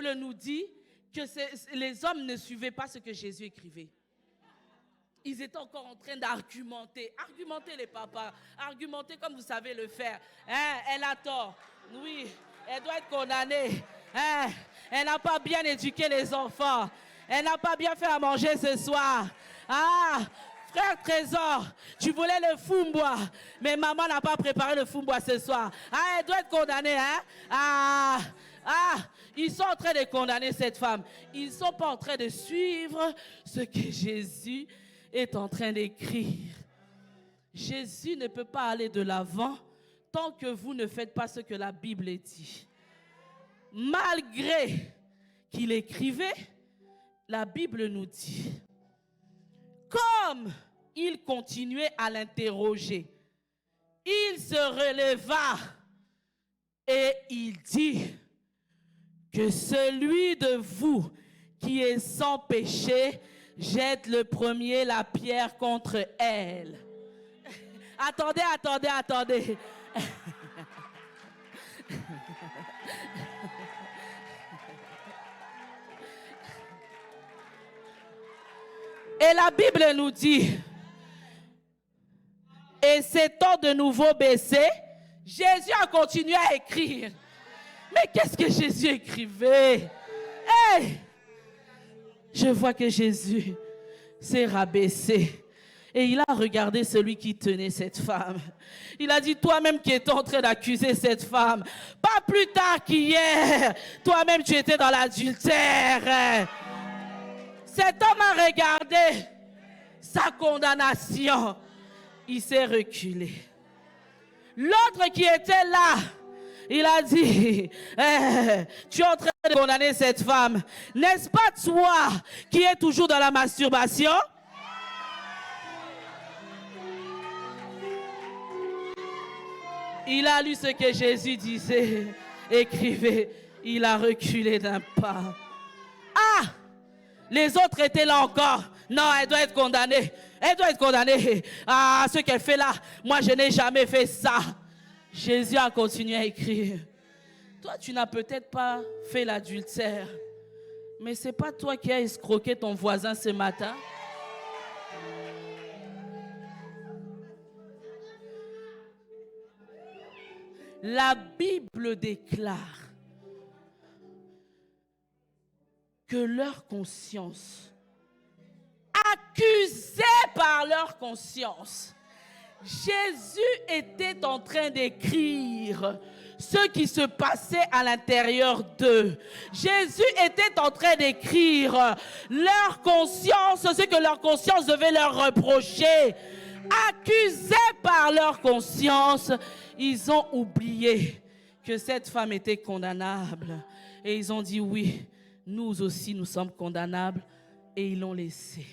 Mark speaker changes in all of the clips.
Speaker 1: Bible nous dit que les hommes ne suivaient pas ce que Jésus écrivait. Ils étaient encore en train d'argumenter. Argumenter les papas. Argumenter comme vous savez le faire. Elle a tort. Oui, elle doit être condamnée. Elle n'a pas bien éduqué les enfants. Elle n'a pas bien fait à manger ce soir. Frère Trésor, tu voulais le fumbois, mais maman n'a pas préparé le fumbois ce soir. Elle doit être condamnée. Ils sont en train de condamner cette femme. Ils ne sont pas en train de suivre ce que Jésus est en train d'écrire. Jésus ne peut pas aller de l'avant tant que vous ne faites pas ce que la Bible dit. Malgré qu'il écrivait, la Bible nous dit, comme il continuait à l'interroger, il se releva et il dit que celui de vous qui est sans péché jette le premier la pierre contre elle. Attendez. Et la Bible nous dit, et s'étant de nouveau baissé, Jésus a continué à écrire. Mais qu'est-ce que Jésus écrivait? Je vois que Jésus s'est rabaissé. Et il a regardé celui qui tenait cette femme. Il a dit, toi-même qui étais en train d'accuser cette femme, pas plus tard qu'hier, toi-même tu étais dans l'adultère. Cet homme a regardé sa condamnation. Il s'est reculé. L'autre qui était là, il a dit, tu es en train de condamner cette femme. N'est-ce pas toi qui es toujours dans la masturbation? Il a lu ce que Jésus disait, écrivait. Il a reculé d'un pas. Les autres étaient là encore. Non, elle doit être condamnée. Elle doit être condamnée. Ce qu'elle fait là, moi je n'ai jamais fait ça. Jésus a continué à écrire. Toi, tu n'as peut-être pas fait l'adultère, mais ce n'est pas toi qui as escroqué ton voisin ce matin. La Bible déclare que leur conscience, accusée par leur conscience, Jésus était en train d'écrire ce qui se passait à l'intérieur d'eux. Jésus était en train d'écrire leur conscience, ce que leur conscience devait leur reprocher. Accusés par leur conscience, ils ont oublié que cette femme était condamnable. Et ils ont dit oui, nous aussi nous sommes condamnables. Et ils l'ont laissé.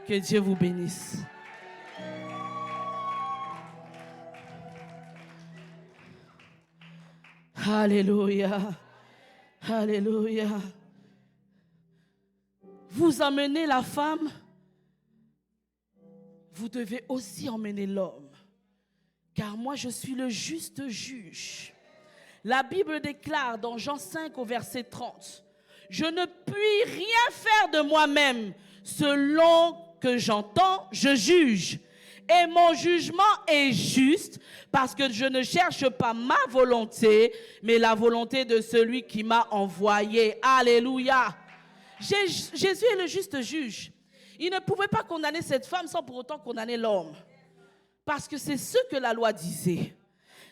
Speaker 1: Que Dieu vous bénisse. Alléluia. Alléluia. Vous emmenez la femme, vous devez aussi emmener l'homme. Car moi je suis le juste juge. La Bible déclare dans Jean 5 au verset 30, je ne puis rien faire de moi-même. Selon que j'entends, je juge. Et mon jugement est juste parce que je ne cherche pas ma volonté, mais la volonté de celui qui m'a envoyé. Alléluia. Jésus est le juste juge. Il ne pouvait pas condamner cette femme sans pour autant condamner l'homme. Parce que c'est ce que la loi disait.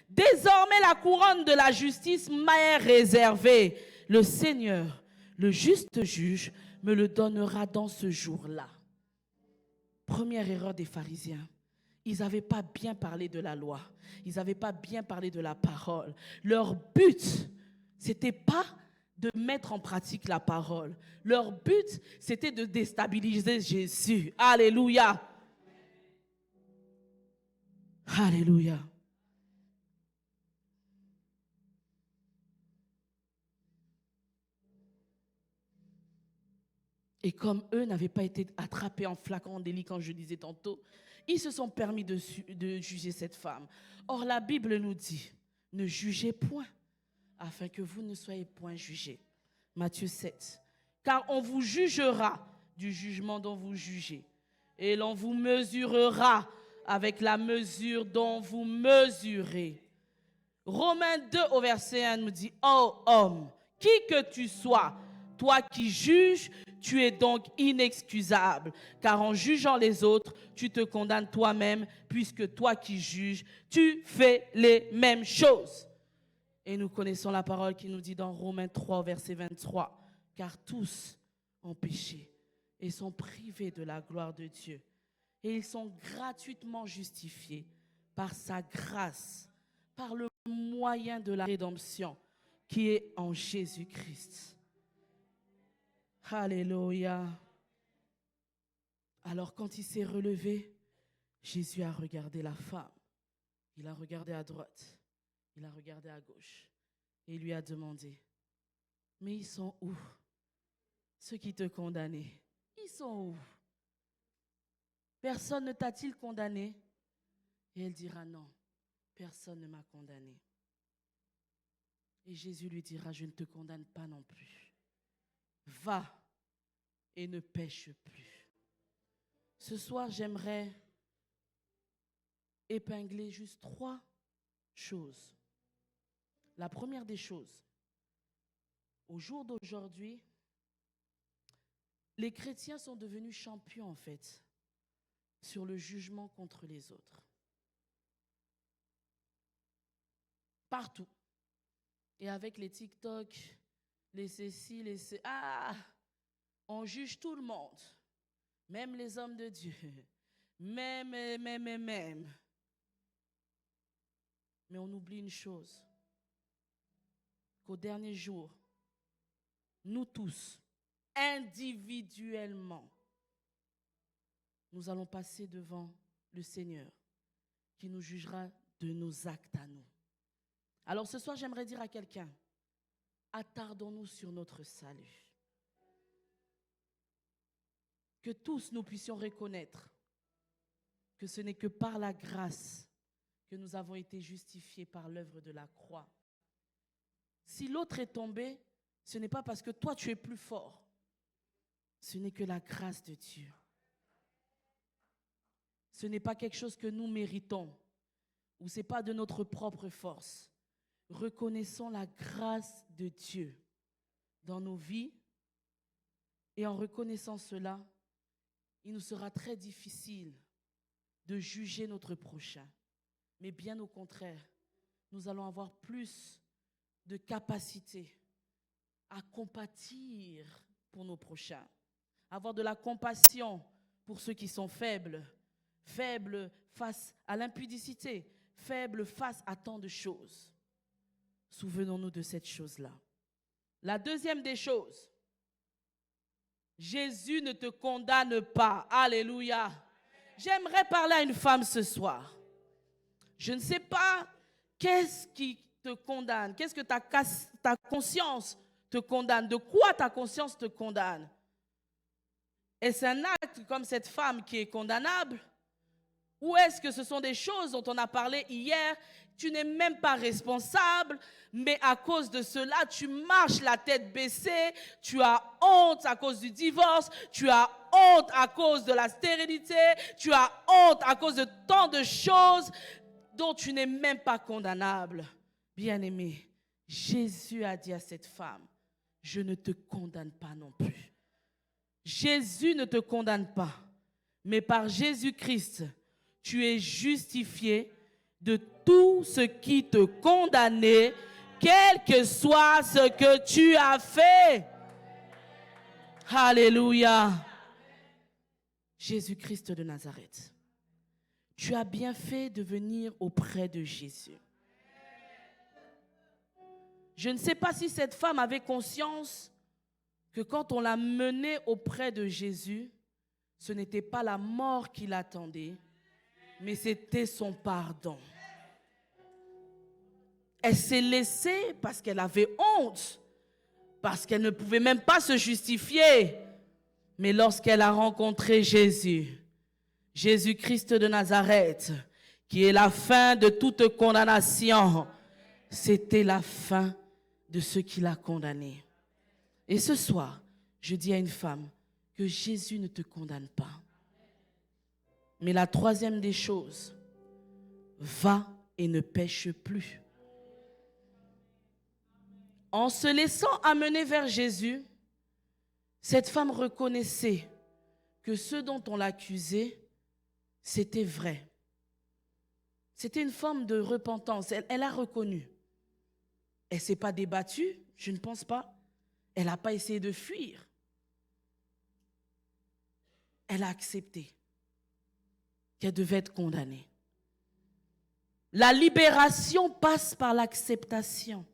Speaker 1: Désormais, la couronne de la justice m'est réservée. Le Seigneur, le juste juge, me le donnera dans ce jour-là. Première erreur des pharisiens. Ils n'avaient pas bien parlé de la loi. Ils n'avaient pas bien parlé de la parole. Leur but, ce n'était pas de mettre en pratique la parole. Leur but, c'était de déstabiliser Jésus. Alléluia. Alléluia. Et comme eux n'avaient pas été attrapés en flagrant délit, quand je disais tantôt, ils se sont permis de juger cette femme. Or, la Bible nous dit, ne jugez point, afin que vous ne soyez point jugés. Matthieu 7. Car on vous jugera du jugement dont vous jugez, et l'on vous mesurera avec la mesure dont vous mesurez. Romains 2 au verset 1 nous dit, ô homme, qui que tu sois, toi qui juges, tu es donc inexcusable, car en jugeant les autres, tu te condamnes toi-même, puisque toi qui juges, tu fais les mêmes choses. Et nous connaissons la parole qui nous dit dans Romains 3, verset 23, car tous ont péché et sont privés de la gloire de Dieu. Et ils sont gratuitement justifiés par sa grâce, par le moyen de la rédemption qui est en Jésus-Christ. Alléluia. Alors quand il s'est relevé, Jésus a regardé la femme. Il a regardé à droite, il a regardé à gauche et il lui a demandé, mais ils sont où? Ceux qui te condamnaient, ils sont où? Personne ne t'a-t-il condamné? Et elle dira non, personne ne m'a condamné. Et Jésus lui dira, je ne te condamne pas non plus. Va et ne pêche plus. Ce soir, j'aimerais épingler juste 3 choses. La première des choses, au jour d'aujourd'hui, les chrétiens sont devenus champions en fait sur le jugement contre les autres. Partout. Et avec les TikTok, les ceci, les ce, on juge tout le monde. Même les hommes de Dieu. Même. Mais on oublie une chose. Qu'au dernier jour, nous tous, individuellement, nous allons passer devant le Seigneur qui nous jugera de nos actes à nous. Alors ce soir, j'aimerais dire à quelqu'un, attardons-nous sur notre salut. Que tous nous puissions reconnaître que ce n'est que par la grâce que nous avons été justifiés par l'œuvre de la croix. Si l'autre est tombé, ce n'est pas parce que toi tu es plus fort. Ce n'est que la grâce de Dieu. Ce n'est pas quelque chose que nous méritons ou ce n'est pas de notre propre force. Reconnaissons la grâce de Dieu dans nos vies et en reconnaissant cela, il nous sera très difficile de juger notre prochain. Mais bien au contraire, nous allons avoir plus de capacité à compatir pour nos prochains, avoir de la compassion pour ceux qui sont faibles, faibles face à l'impudicité, faibles face à tant de choses. Souvenons-nous de cette chose-là. La deuxième des choses, Jésus ne te condamne pas. Alléluia. J'aimerais parler à une femme ce soir. Je ne sais pas qu'est-ce qui te condamne, qu'est-ce que ta conscience te condamne, de quoi ta conscience te condamne. Est-ce un acte comme cette femme qui est condamnable? Ou est-ce que ce sont des choses dont on a parlé hier? Tu n'es même pas responsable, mais à cause de cela, tu marches la tête baissée, tu as honte à cause du divorce, tu as honte à cause de la stérilité, tu as honte à cause de tant de choses dont tu n'es même pas condamnable. Bien-aimé, Jésus a dit à cette femme, je ne te condamne pas non plus. Jésus ne te condamne pas, mais par Jésus-Christ, tu es justifié de tout ce qui te condamnait, quel que soit ce que tu as fait. Alléluia. Jésus-Christ de Nazareth. Tu as bien fait de venir auprès de Jésus. Je ne sais pas si cette femme avait conscience que quand on l'a menée auprès de Jésus, ce n'était pas la mort qui l'attendait, mais c'était son pardon. Elle s'est laissée parce qu'elle avait honte, parce qu'elle ne pouvait même pas se justifier. Mais lorsqu'elle a rencontré Jésus, Jésus-Christ de Nazareth, qui est la fin de toute condamnation, c'était la fin de ce qui l'a condamné. Et ce soir, je dis à une femme que Jésus ne te condamne pas. Mais la troisième des choses, va et ne pêche plus. En se laissant amener vers Jésus, cette femme reconnaissait que ce dont on l'accusait, c'était vrai. C'était une forme de repentance. Elle a reconnu. Elle ne s'est pas débattue, je ne pense pas. Elle n'a pas essayé de fuir. Elle a accepté qu'elle devait être condamnée. La libération passe par l'acceptation.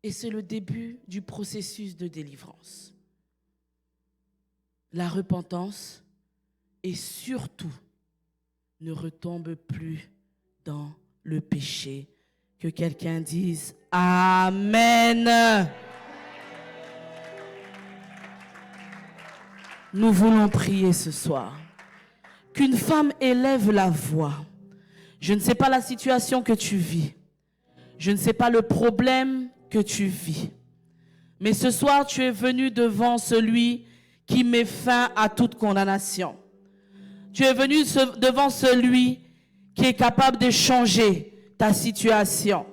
Speaker 1: Et c'est le début du processus de délivrance. La repentance et surtout, ne retombe plus dans le péché. Que quelqu'un dise Amen. Nous voulons prier ce soir. Qu'une femme élève la voix. Je ne sais pas la situation que tu vis. Je ne sais pas le problème que tu vis. Mais ce soir, tu es venu devant celui qui met fin à toute condamnation. Tu es venu devant celui qui est capable de changer ta situation.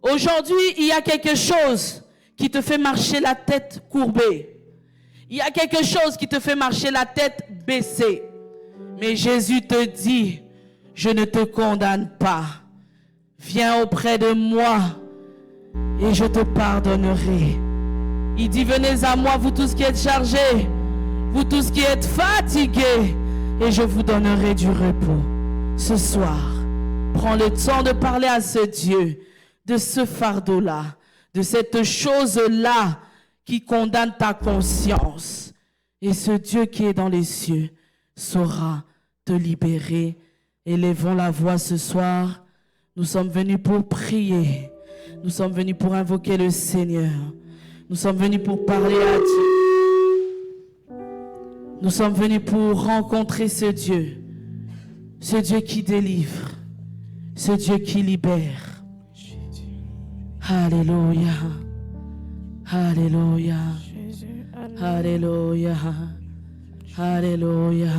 Speaker 1: Aujourd'hui, il y a quelque chose qui te fait marcher la tête courbée. Il y a quelque chose qui te fait marcher la tête baissée. Mais Jésus te dit, je ne te condamne pas. Viens auprès de moi et je te pardonnerai. Il dit, venez à moi, vous tous qui êtes chargés, vous tous qui êtes fatigués, et je vous donnerai du repos. Ce soir, prends le temps de parler à ce Dieu, de ce fardeau-là, de cette chose-là qui condamne ta conscience. Et ce Dieu qui est dans les cieux saura te libérer. Élevons la voix ce soir. Nous sommes venus pour prier. Nous sommes venus pour invoquer le Seigneur. Nous sommes venus pour parler à Dieu. Nous sommes venus pour rencontrer ce Dieu qui délivre, ce Dieu qui libère. Alléluia, Alléluia, Alléluia, Alléluia,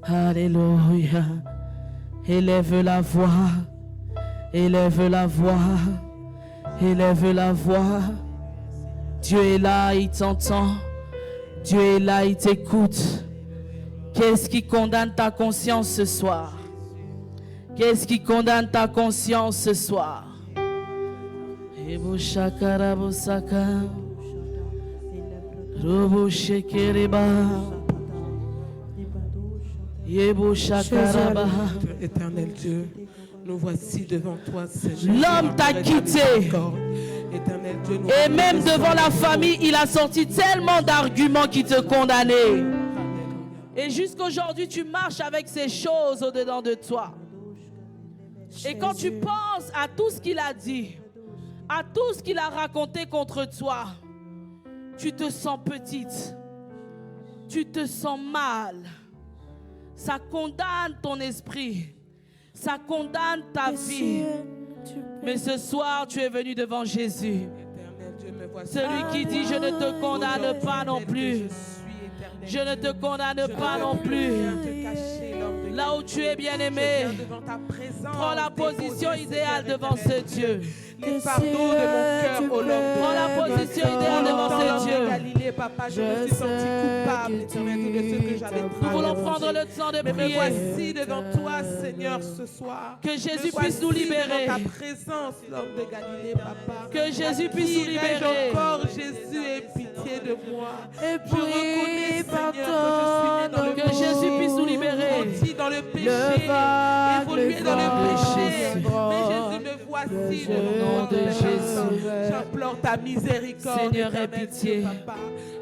Speaker 1: Alléluia. Élève la voix, élève la voix, élève la voix. Dieu est là, il t'entend. Dieu est là, il t'écoute. Qu'est-ce qui condamne ta conscience ce soir? Qu'est-ce qui condamne ta conscience ce soir? Ebo shakarabo saka, robo shekereba, yebo shakaraba.
Speaker 2: Éternel Dieu, nous voici devant toi, Seigneur.
Speaker 1: L'homme t'a quitté. Et même devant la famille, il a sorti tellement d'arguments qui te condamnaient. Et jusqu'aujourd'hui, tu marches avec ces choses au-dedans de toi. Et quand tu penses à tout ce qu'il a dit, à tout ce qu'il a raconté contre toi, tu te sens petite. Tu te sens mal. Ça condamne ton esprit. Ça condamne ta vie. Mais ce soir, tu es venu devant Jésus. Celui qui dit, je ne te condamne pas non plus. Je ne te condamne pas non plus. Là où tu es bien-aimé, prends la position idéale devant ce Dieu.
Speaker 2: Les fardeaux de mon cœur au long de
Speaker 1: prends la position idéale devant ce Dieu.
Speaker 2: Galilée, papa, je me suis senti coupable, éternel, de ce que j'avais
Speaker 1: Nous
Speaker 2: traversé.
Speaker 1: voulons prendre le temps de
Speaker 2: Mais me
Speaker 1: prier.
Speaker 2: voici devant toi, Seigneur, ce soir.
Speaker 1: Que Jésus
Speaker 2: Me
Speaker 1: puisse nous
Speaker 2: voici
Speaker 1: libérer.
Speaker 2: devant ta présence, l'homme de Galilée, papa.
Speaker 1: Que Jésus puisse nous
Speaker 2: Dirai-je
Speaker 1: libérer.
Speaker 2: encore, Jésus, aie pitié de moi.
Speaker 3: Et
Speaker 2: Je reconnais, Seigneur, que je suis né dans le
Speaker 1: Que Jésus puisse nous libérer.
Speaker 2: grandi dans le péché,
Speaker 3: vague
Speaker 2: évolué dans le
Speaker 3: vent
Speaker 2: péché.
Speaker 3: vent.
Speaker 2: Mais Jésus, me voici
Speaker 1: Au nom de Jésus.
Speaker 2: J'implore ta miséricorde,
Speaker 1: Seigneur, aie
Speaker 2: éternel
Speaker 1: pitié.
Speaker 2: Dieu, papa.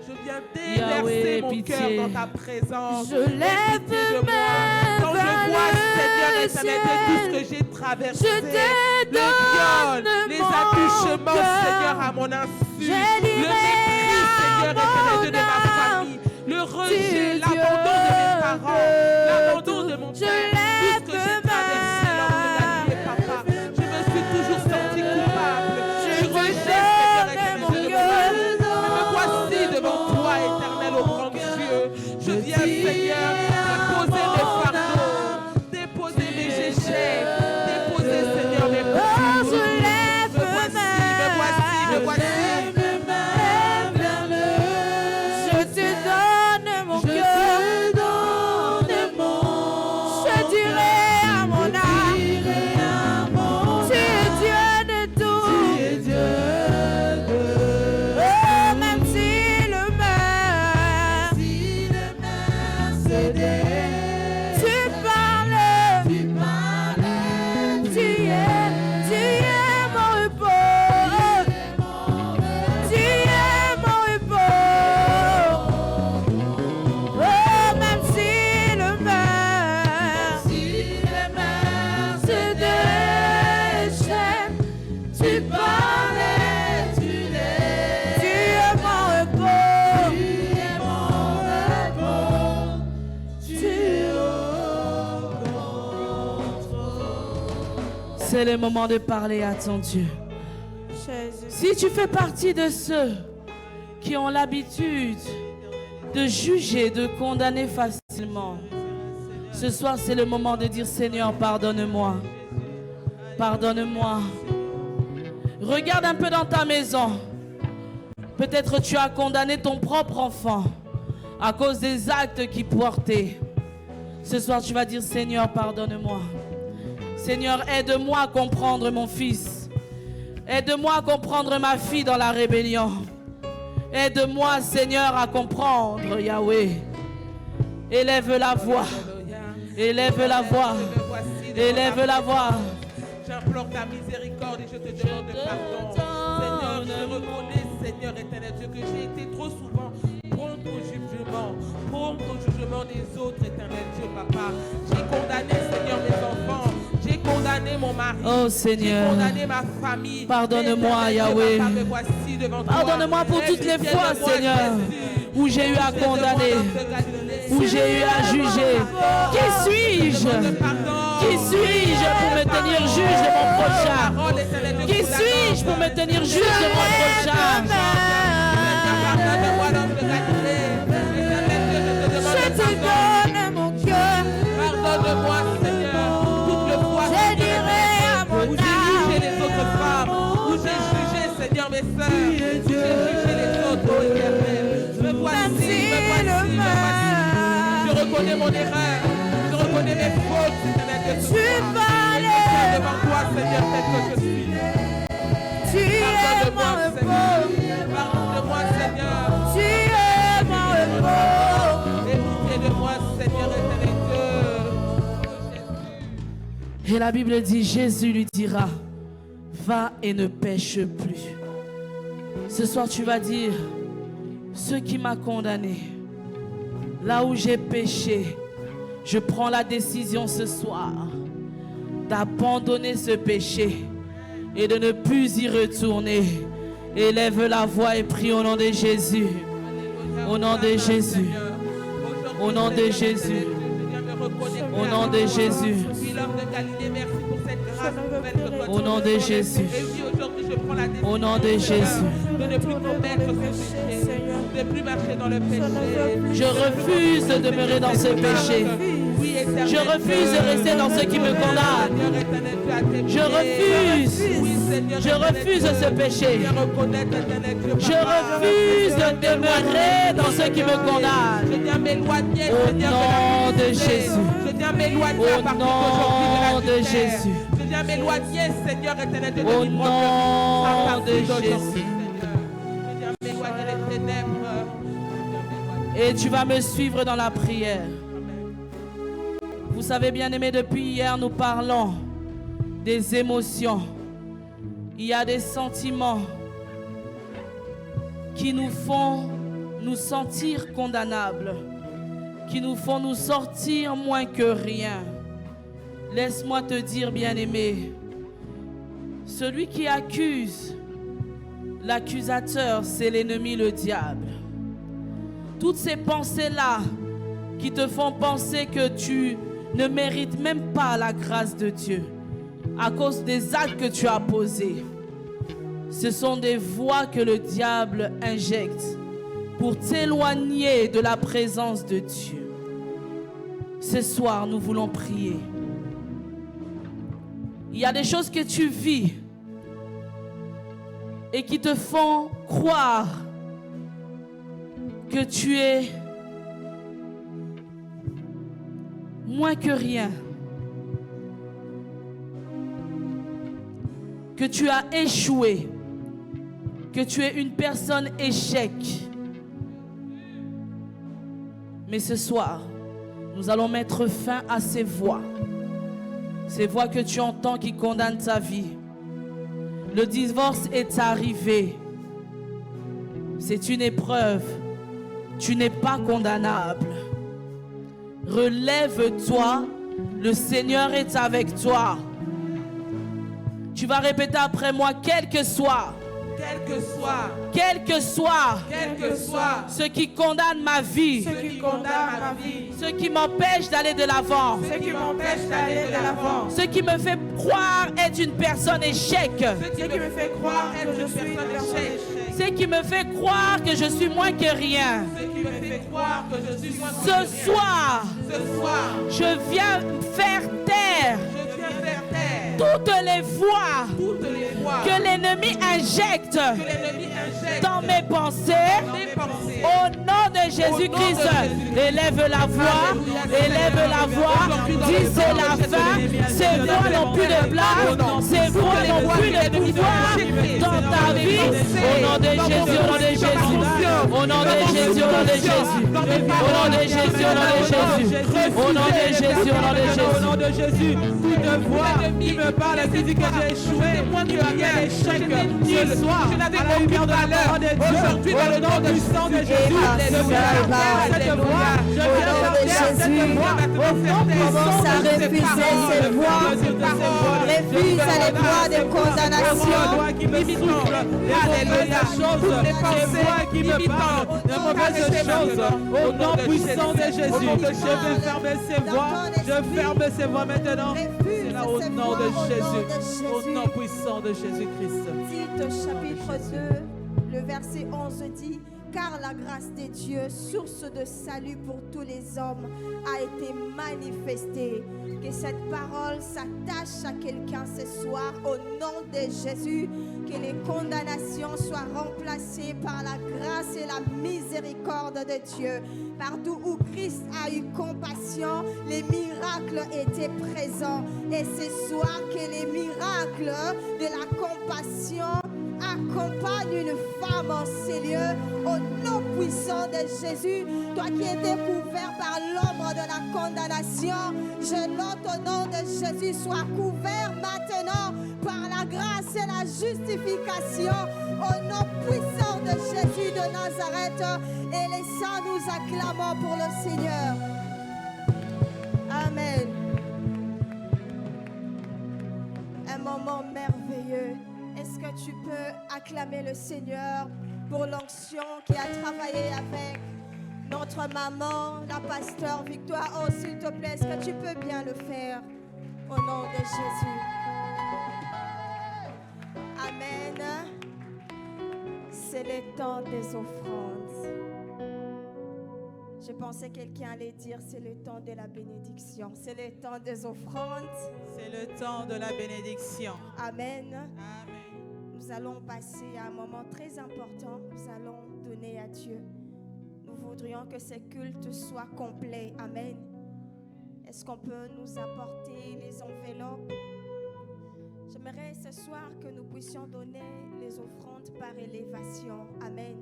Speaker 2: Je viens
Speaker 1: Yahweh,
Speaker 2: déverser
Speaker 1: aie
Speaker 2: mon
Speaker 1: pitié.
Speaker 2: cœur dans ta présence.
Speaker 3: Je lève
Speaker 2: Pitié de moi.
Speaker 3: mes
Speaker 2: Quand je vois, Seigneur
Speaker 3: vers
Speaker 2: éternel,
Speaker 3: le
Speaker 2: de tout ce que j'ai traversé,
Speaker 3: Je te
Speaker 2: le viol,
Speaker 3: donne
Speaker 2: les
Speaker 3: mon
Speaker 2: attouchements,
Speaker 3: cœur.
Speaker 2: Seigneur, à mon insu,
Speaker 3: Je
Speaker 2: le
Speaker 3: lirai
Speaker 2: mépris, Seigneur
Speaker 3: mon
Speaker 2: éternel, de ma
Speaker 3: âme.
Speaker 2: famille, le rejet,
Speaker 3: Tu
Speaker 2: l'abandon de mes
Speaker 3: Dieu
Speaker 2: parents, l'abandon de mon
Speaker 3: Je
Speaker 2: père, tout ce que j'ai
Speaker 3: lève
Speaker 2: traversé lors de Galilée, papa. Je me suis toujours senti coupable.
Speaker 3: Je
Speaker 2: Je
Speaker 3: te
Speaker 2: rejette
Speaker 1: C'est le moment de parler à ton Dieu.
Speaker 2: Jésus.
Speaker 1: Si tu fais partie de ceux qui ont l'habitude de juger, de condamner facilement, ce soir c'est le moment de dire Seigneur, pardonne-moi. Pardonne-moi. Regarde un peu dans ta maison. Peut-être tu as condamné ton propre enfant à cause des actes qu'il portait. Ce soir tu vas dire Seigneur, pardonne-moi. Seigneur, aide-moi à comprendre mon fils. Aide-moi à comprendre ma fille dans la rébellion. Aide-moi, Seigneur, à comprendre, Yahweh. Élève la voix. Élève la voix. Élève la voix.
Speaker 3: J'implore ta miséricorde et je te demande pardon. Seigneur, je reconnais, Seigneur éternel Dieu, que j'ai été trop souvent prompt au jugement des autres, éternel Dieu, papa. J'ai condamné, Seigneur, mes enfants. J'ai condamné mon mari.
Speaker 1: Oh Seigneur,
Speaker 3: j'ai condamné ma famille.
Speaker 1: Pardonne-moi, Yahweh. Pardonne-moi pour toutes les fois, Seigneur, où j'ai eu à condamner, où j'ai eu à juger. Qui suis-je? Qui suis-je pour me tenir juge de mon prochain? Qui suis-je pour me tenir juge de mon prochain?
Speaker 2: Je te donne mon cœur.
Speaker 3: Pardonne-moi, Seigneur, toutes les fois où j'ai jugé les autres femmes, où j'ai jugé, Seigneur, mes sœurs, où j'ai jugé les autres, oh éternel. Me voici. Je reconnais mon erreur, je reconnais mes fautes, Seigneur. Je suis devant toi, Seigneur, tel que je suis. Pardonne-moi, Seigneur. Pardonne-moi, Seigneur.
Speaker 2: Tu es mon repos.
Speaker 3: Et pitié de moi, Seigneur, éternel Dieu.
Speaker 1: Et la Bible dit, Jésus lui dira, va et ne pêche plus. Ce soir tu vas dire, ce qui m'a condamné, là où j'ai péché, je prends la décision ce soir d'abandonner ce péché et de ne plus y retourner. Élève la voix et prie au nom de Jésus. Au nom de Jésus. Au nom de Jésus. Au nom de Jésus. Au nom de Jésus. Au nom de Jésus.
Speaker 3: De ne plus commettre ce péché, de ne plus marcher dans le péché.
Speaker 1: Je refuse de demeurer dans ce péché. Je refuse de rester dans ce qui me condamne. Je refuse ce péché. Je refuse de demeurer dans ce qui me condamne. Au nom de Jésus. Au nom de Jésus.
Speaker 3: Je viens m'éloigner, Seigneur éternel, de
Speaker 1: Au nom de Jésus.
Speaker 3: Je viens m'éloigner des ténèbres.
Speaker 1: Et tu vas me suivre dans la prière. Vous savez, bien aimé, depuis hier, nous parlons des émotions. Il y a des sentiments qui nous font nous sentir condamnables, qui nous font nous sortir moins que rien. Laisse-moi te dire, bien-aimé, celui qui accuse, l'accusateur, c'est l'ennemi, le diable. Toutes ces pensées-là qui te font penser que tu ne mérites même pas la grâce de Dieu à cause des actes que tu as posés, ce sont des voix que le diable injecte pour t'éloigner de la présence de Dieu. Ce soir, nous voulons prier. Il y a des choses que tu vis et qui te font croire que tu es moins que rien, que tu as échoué, que tu es une personne échec. Mais ce soir, nous allons mettre fin à ces voix que tu entends qui condamnent ta vie. Le divorce est arrivé. C'est une épreuve. Tu n'es pas condamnable. Relève-toi. Le Seigneur est avec toi. Tu vas répéter après moi, quel que soit quel que soit ce qui condamne ma vie, ce qui m'empêche d'aller de l'avant, ce qui me fait croire être une personne échec, ce qui me fait croire que je suis moins que rien. Ce soir, je viens faire taire toutes les voix que l'ennemi injecte dans mes pensées. Au nom de Jésus-Christ, élève la voix, dis c'est la fin, ces voix n'ont plus de place, ces voix n'ont plus de pouvoir dans ta vie. Au nom de Jésus, au nom de Jésus, au nom de Jésus, au nom de Jésus, au nom de Jésus, au nom de Jésus, au nom de Jésus, au nom de Jésus, au nom de Jésus, toute voix qui me parle, qui dit que j'ai échoué, qui a fait l'échec ce soir, à la lumière de la parole de Dieu, aujourd'hui dans le nom puissant de Jésus, je viens faire cette voix, je viens faire cette voix,
Speaker 4: commence à refuser ces voix, refuse les voix de condamnation,
Speaker 3: qui me souffle, alléluia, toutes les pensées qui me parlent de mauvaises choses, au nom puissant de Jésus, je vais fermer ces voix, je ferme ces voix maintenant. C'est là au nom de Jésus, au nom puissant de Jésus-Christ.
Speaker 4: Tite chapitre 2, le verset 11 dit: car la grâce de Dieu, source de salut pour tous les hommes, a été manifestée. Que cette parole s'attache à quelqu'un ce soir au nom de Jésus. Que les condamnations soient remplacées par la grâce et la miséricorde de Dieu. Partout où Christ a eu compassion, les miracles étaient présents. Et ce soir, que les miracles de la compassion accompagne une femme en ces lieux au nom puissant de Jésus. Toi qui étais couvert par l'ombre de la condamnation, je note au nom de Jésus, sois couvert maintenant par la grâce et la justification au nom puissant de Jésus de Nazareth. Et les saints, nous acclamons pour le Seigneur. Amen. Un moment merveilleux. Est-ce que tu peux acclamer le Seigneur pour l'onction qui a travaillé avec notre maman, la pasteur Victoire? Oh, s'il te plaît, est-ce que tu peux bien le faire au nom de Jésus? Amen. C'est le temps des offrandes. Je pensais que quelqu'un allait dire c'est le temps de la bénédiction. C'est le temps des offrandes.
Speaker 3: C'est le temps de la bénédiction.
Speaker 4: Amen.
Speaker 3: Amen.
Speaker 4: Nous allons passer à un moment très important. Nous allons donner à Dieu. Nous voudrions que ce culte soit complet. Amen. Est-ce qu'on peut nous apporter les enveloppes? J'aimerais ce soir que nous puissions donner les offrandes par élévation. Amen.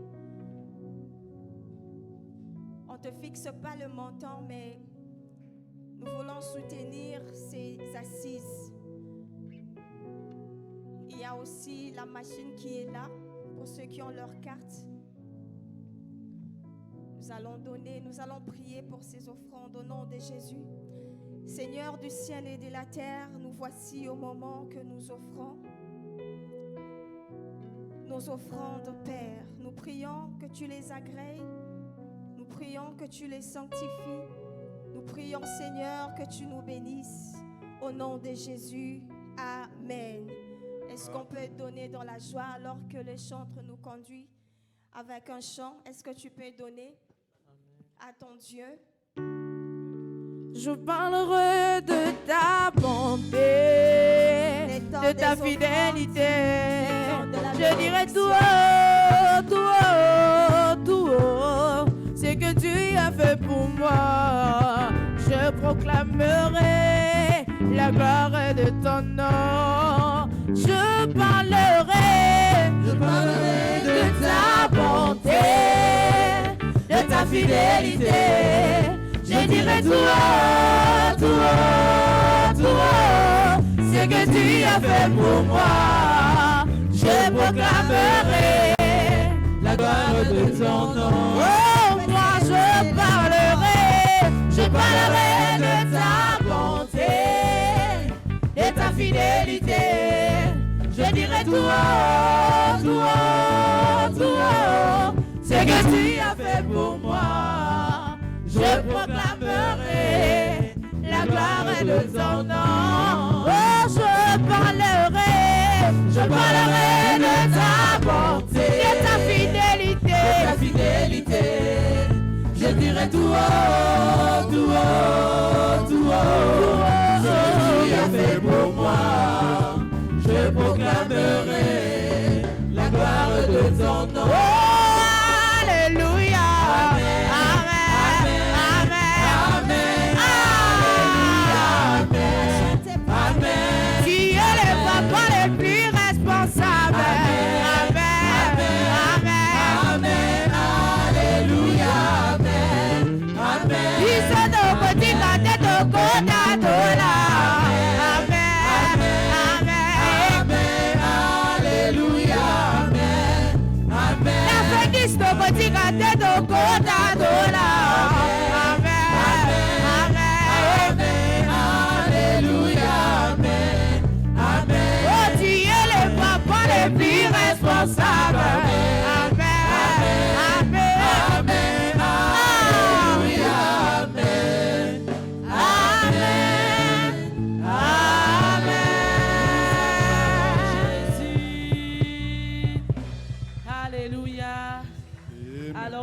Speaker 4: On ne te fixe pas le montant, mais nous voulons soutenir ces assises. Il y a aussi la machine qui est là pour ceux qui ont leur carte. Nous allons donner, nous allons prier pour ces offrandes au nom de Jésus. Seigneur du ciel et de la terre, nous voici au moment que nous offrons nos offrandes, Père. Nous prions que tu les agrées. Nous prions que tu les sanctifies. Nous prions, Seigneur, que tu nous bénisses. Au nom de Jésus, Amen. Est-ce qu'on peut donner dans la joie alors que le chantre nous conduit avec un chant? Est-ce que tu peux donner à ton Dieu?
Speaker 5: Je parlerai de ta bonté, de ta fidélité. Je dirai tout haut, tout haut, tout haut, ce que tu as fait pour moi. Je proclamerai la gloire de ton nom. Je parlerai de ta bonté, de ta fidélité. Je dirai tout haut, tout haut, tout haut, ce que tu as fait pour moi. Je proclamerai la gloire de ton nom. Oh, moi je parlerai de ta bonté, de ta fidélité. Je dirai tout haut, tout haut, que tu as fait pour moi. Je proclamerai la gloire de ton nom. Oh, je parlerai de ta bonté, de ta fidélité, Je dirai tout haut, tout haut, tout haut, ce que tu as fait pour moi. Je proclamerai la gloire de ton nom. Oh, alléluia.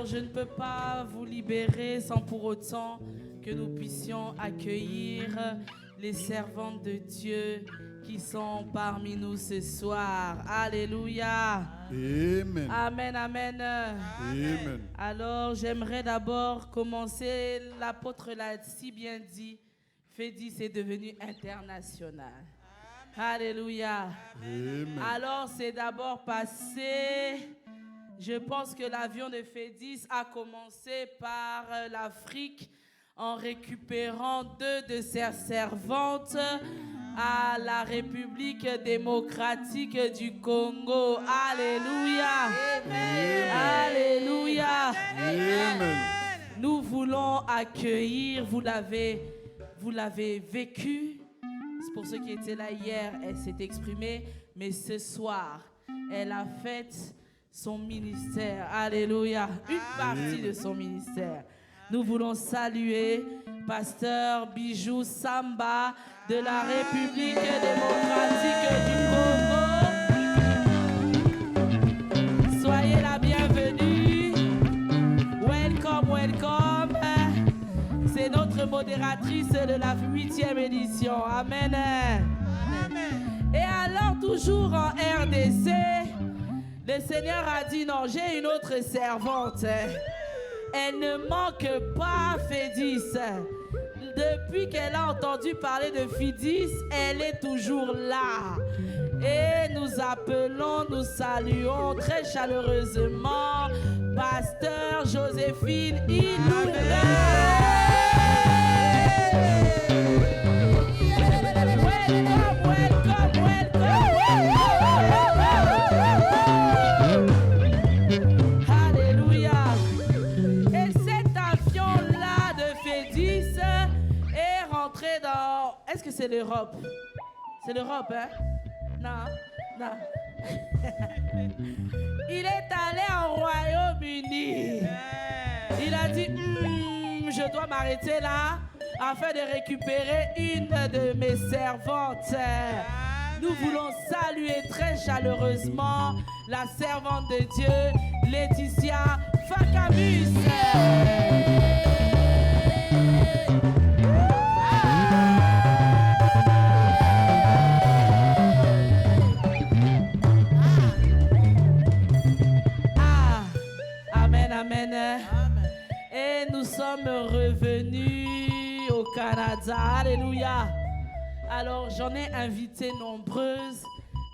Speaker 1: Je ne peux pas vous libérer sans pour autant que nous puissions accueillir les servantes de Dieu qui sont parmi nous ce soir. Alléluia.
Speaker 6: Amen.
Speaker 1: Amen, amen.
Speaker 6: Amen.
Speaker 1: Alors, j'aimerais d'abord commencer. L'apôtre l'a si bien dit. Fédis est devenu international. Alléluia.
Speaker 6: Amen.
Speaker 1: Alors, c'est d'abord passé. Je pense que l'avion de Fédis a commencé par l'Afrique en récupérant 2 de ses servantes à la République démocratique du Congo. Alléluia.
Speaker 6: Amen.
Speaker 1: Alléluia.
Speaker 6: Amen.
Speaker 1: Nous voulons accueillir, vous l'avez vécu. C'est pour ceux qui étaient là hier, elle s'est exprimée. Mais ce soir, elle a fait son ministère. Alléluia. Une partie de son ministère. Nous voulons saluer Pasteur Bijou Samba de la République démocratique du Congo. Soyez la bienvenue. Welcome, welcome. C'est notre modératrice de la 8e édition. Amen. Et alors, toujours en RDC, le Seigneur a dit non, j'ai une autre servante. Elle ne manque pas Fédis. Depuis qu'elle a entendu parler de Fédis, elle est toujours là. Et nous appelons, nous saluons très chaleureusement Pasteur Joséphine Iloula. Est-ce que c'est l'Europe? C'est l'Europe, hein? Non, non. Il est allé en Royaume-Uni. Il a dit, je dois m'arrêter là afin de récupérer une de mes servantes. Nous voulons saluer très chaleureusement la servante de Dieu, Laetitia Fakamus. Amen. Et nous sommes revenus au Canada. Alléluia. Alors, j'en ai invité nombreuses,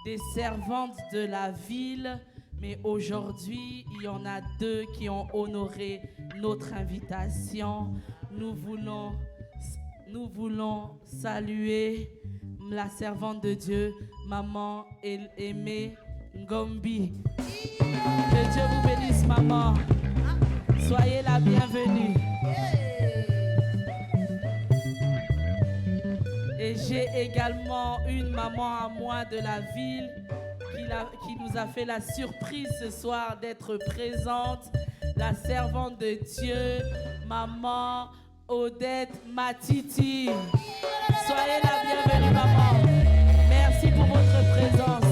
Speaker 1: des servantes de la ville. Mais aujourd'hui, il y en a 2 qui ont honoré notre invitation. Nous voulons saluer la servante de Dieu, Maman Aimée Ngombi. Que Dieu vous bénisse, maman. Soyez la bienvenue. Et j'ai également une maman à moi de la ville qui nous a fait la surprise ce soir d'être présente. la servante de Dieu, maman Odette Matiti. Soyez la bienvenue, maman. Merci pour votre présence.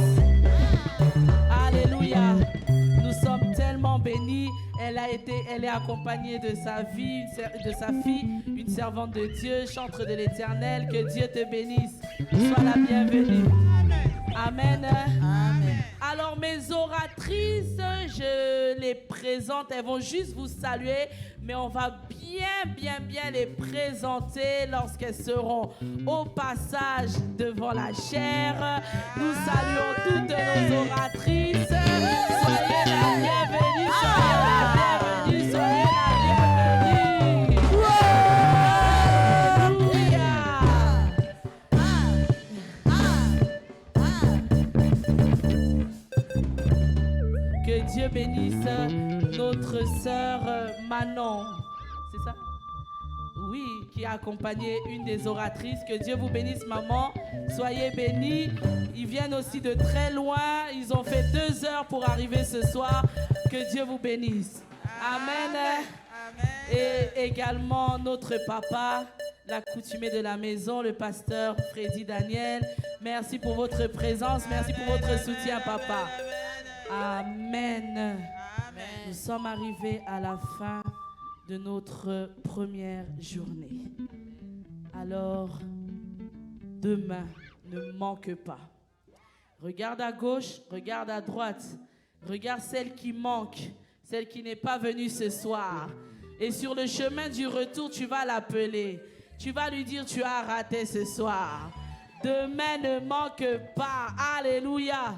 Speaker 1: Alléluia. Nous sommes tellement bénis. Elle est accompagnée de sa fille, une servante de Dieu, chantre de l'Éternel. Que Dieu te bénisse. Sois la bienvenue. Amen. Amen. Alors mes oratrices, je les présente. Elles vont juste vous saluer, mais on va bien les présenter lorsqu'elles seront au passage devant la chaire. Nous saluons toutes nos oratrices. Soyez la bienvenue, soyez la bienvenue, soyez la bienvenue. Que Dieu bénisse notre sœur Manon. C'est ça? Oui, qui a accompagné une des oratrices. Que Dieu vous bénisse, maman. Soyez bénis. Ils viennent aussi de très loin. Ils ont fait 2 heures pour arriver ce soir. Que Dieu vous bénisse. Amen. Amen. Et également notre papa, l'accoutumé de la maison, le pasteur Freddy Daniel. Merci pour votre présence. Merci pour votre soutien, papa. Amen. Amen. Nous sommes arrivés à la fin de notre première journée. Alors, demain, ne manque pas. Regarde à gauche, regarde à droite. Regarde celle qui manque, celle qui n'est pas venue ce soir. Et sur le chemin du retour, tu vas l'appeler. Tu vas lui dire, tu as raté ce soir. Demain ne manque pas. Alléluia.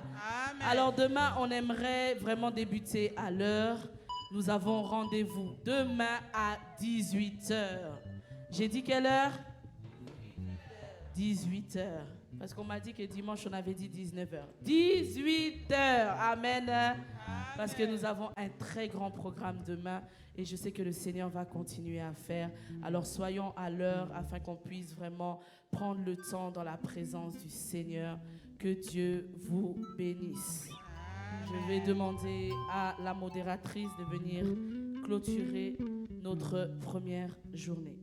Speaker 1: Amen. Alors demain, on aimerait vraiment débuter à l'heure. Nous avons rendez-vous demain à 18h. J'ai dit quelle heure? 18h. Parce qu'on m'a dit que dimanche, on avait dit 19h. 18h. Amen. Parce que nous avons un très grand programme demain. Et je sais que le Seigneur va continuer à faire. Alors soyons à l'heure afin qu'on puisse vraiment prendre le temps dans la présence du Seigneur. Que Dieu vous bénisse. Je vais demander à la modératrice de venir clôturer notre première journée.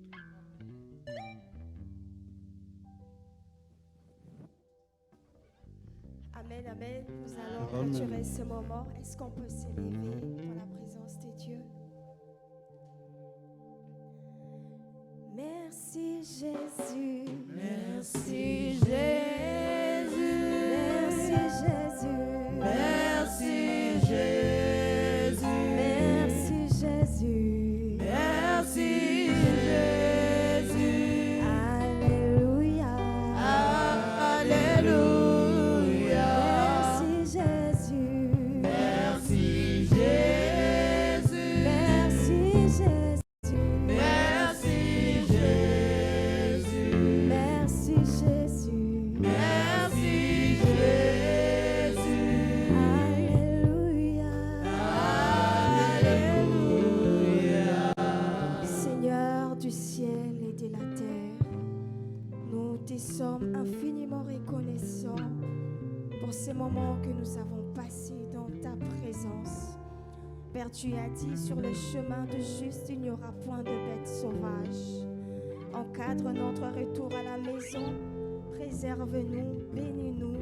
Speaker 4: Amen, amen. Nous allons clôturer ce moment. Est-ce qu'on peut s'élever dans la présence de Dieu? Merci Jésus.
Speaker 5: Merci Jésus.
Speaker 4: Merci Jésus.
Speaker 5: Merci Jésus.
Speaker 4: Merci Jésus.
Speaker 5: Merci Jésus.
Speaker 4: Alléluia.
Speaker 5: Alléluia.
Speaker 4: Merci Jésus.
Speaker 5: Merci Jésus.
Speaker 4: Merci Jésus.
Speaker 5: Merci Jésus.
Speaker 4: Merci Jésus.
Speaker 5: Merci Jésus.
Speaker 4: Alléluia.
Speaker 5: Alléluia.
Speaker 4: Seigneur du ciel et de la terre, nous te sommes infiniment reconnaissants pour ces moments que nous avons passés dans ta présence. Père, tu as dit, sur le chemin de juste, il n'y aura point de bêtes sauvages. Encadre notre retour à la maison, préserve-nous, bénis-nous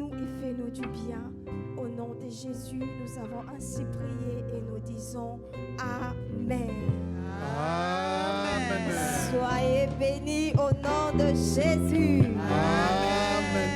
Speaker 4: et fais-nous du bien. Au nom de Jésus, nous avons ainsi prié et nous disons Amen.
Speaker 6: Amen.
Speaker 4: Soyez bénis au nom de Jésus.
Speaker 6: Amen.